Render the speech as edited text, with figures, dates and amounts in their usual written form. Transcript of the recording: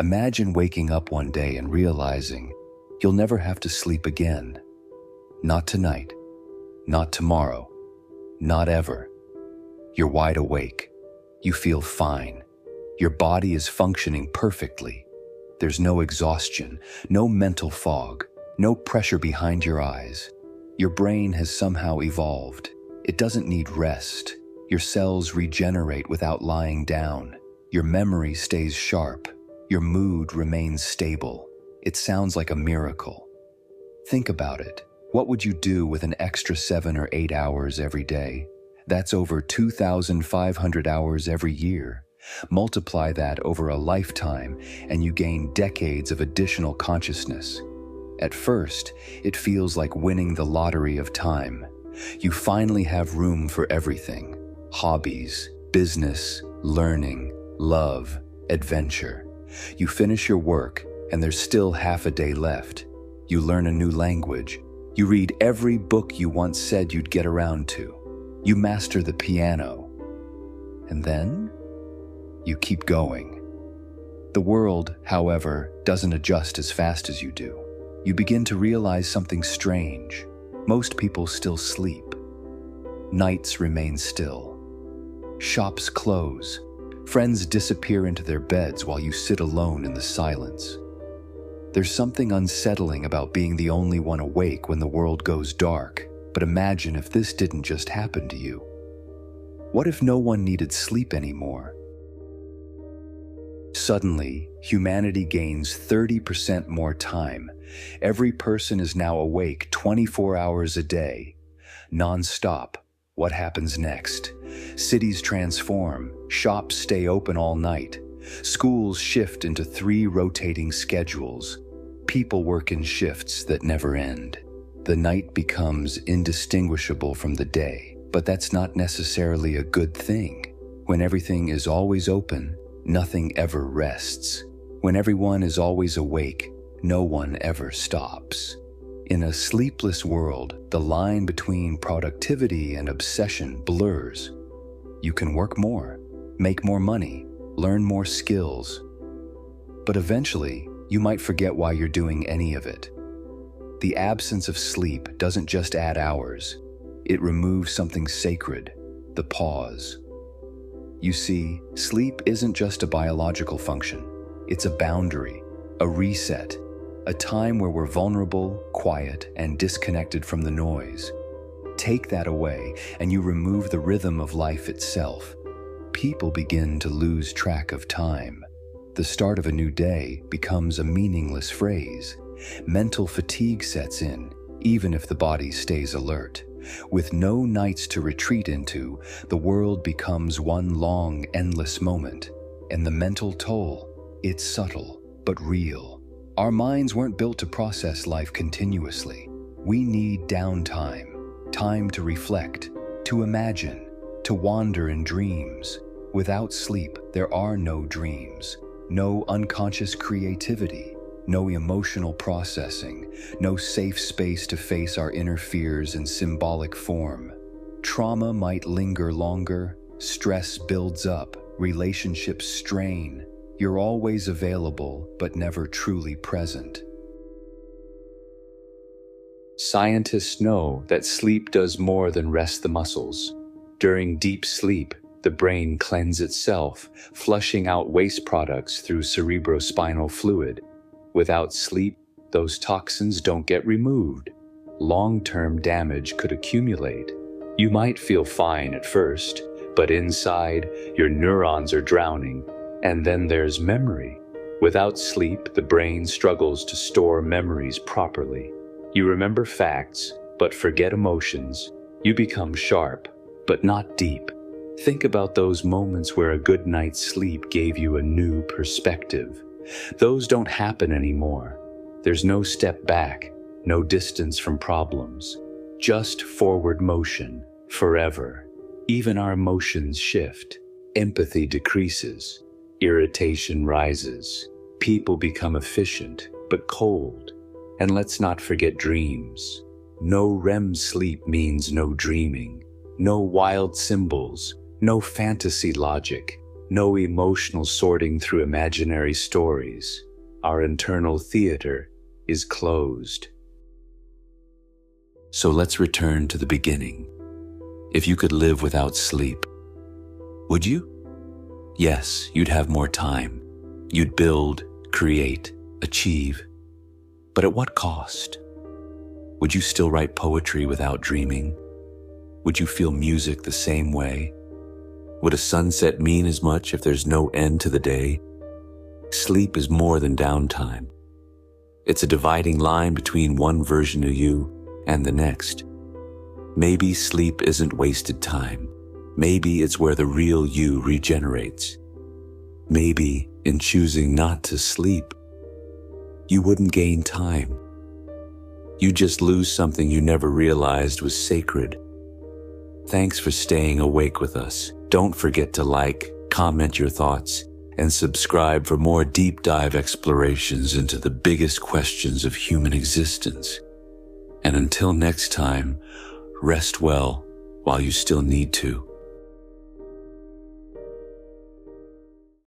Imagine waking up one day and realizing you'll never have to sleep again. Not tonight, not tomorrow, not ever. You're wide awake. You feel fine. Your body is functioning perfectly. There's no exhaustion, no mental fog, no pressure behind your eyes. Your brain has somehow evolved. It doesn't need rest. Your cells regenerate without lying down. Your memory stays sharp. Your mood remains stable. It sounds like a miracle. Think about it. What would you do with an extra 7 or 8 hours every day? That's over 2,500 hours every year. Multiply that over a lifetime, and you gain decades of additional consciousness. At first, it feels like winning the lottery of time. You finally have room for everything: hobbies, business, learning, love, adventure. You finish your work, and there's still half a day left. You learn a new language. You read every book you once said you'd get around to. You master the piano. And then you keep going. The world, however, doesn't adjust as fast as you do. You begin to realize something strange. Most people still sleep. Nights remain still. Shops close. Friends disappear into their beds while you sit alone in the silence. There's something unsettling about being the only one awake when the world goes dark. But imagine if this didn't just happen to you. What if no one needed sleep anymore? Suddenly, humanity gains 30% more time. Every person is now awake 24 hours a day, non-stop. What happens next? Cities transform, shops stay open all night, schools shift into 3 rotating schedules, people work in shifts that never end. The night becomes indistinguishable from the day, but that's not necessarily a good thing. When everything is always open, nothing ever rests. When everyone is always awake, no one ever stops. In a sleepless world, the line between productivity and obsession blurs. You can work more, make more money, learn more skills. But eventually, you might forget why you're doing any of it. The absence of sleep doesn't just add hours. It removes something sacred, the pause. You see, sleep isn't just a biological function. It's a boundary, a reset, a time where we're vulnerable, quiet, and disconnected from the noise. Take that away, and you remove the rhythm of life itself. People begin to lose track of time. The start of a new day becomes a meaningless phrase. Mental fatigue sets in, even if the body stays alert. With no nights to retreat into, the world becomes one long, endless moment. And the mental toll, it's subtle, but real. Our minds weren't built to process life continuously. We need downtime, time to reflect, to imagine, to wander in dreams. Without sleep, there are no dreams, no unconscious creativity, no emotional processing, no safe space to face our inner fears in symbolic form. Trauma might linger longer, stress builds up, relationships strain. You're always available, but never truly present. Scientists know that sleep does more than rest the muscles. During deep sleep, the brain cleanses itself, flushing out waste products through cerebrospinal fluid. Without sleep, those toxins don't get removed. Long-term damage could accumulate. You might feel fine at first, but inside, your neurons are drowning. And then there's memory. Without sleep, the brain struggles to store memories properly. You remember facts, but forget emotions. You become sharp, but not deep. Think about those moments where a good night's sleep gave you a new perspective. Those don't happen anymore. There's no step back, no distance from problems. Just forward motion, forever. Even our emotions shift. Empathy decreases. Irritation rises. People become efficient, but cold. And let's not forget dreams. No REM sleep means no dreaming. No wild symbols. No fantasy logic. No emotional sorting through imaginary stories. Our internal theater is closed. So let's return to the beginning. If you could live without sleep, would you? Yes, you'd have more time. You'd build, create, achieve. But at what cost? Would you still write poetry without dreaming? Would you feel music the same way? Would a sunset mean as much if there's no end to the day? Sleep is more than downtime. It's a dividing line between one version of you and the next. Maybe sleep isn't wasted time. Maybe it's where the real you regenerates. Maybe in choosing not to sleep, you wouldn't gain time. You'd just lose something you never realized was sacred. Thanks for staying awake with us. Don't forget to like, comment your thoughts, and subscribe for more deep dive explorations into the biggest questions of human existence. And until next time, rest well while you still need to.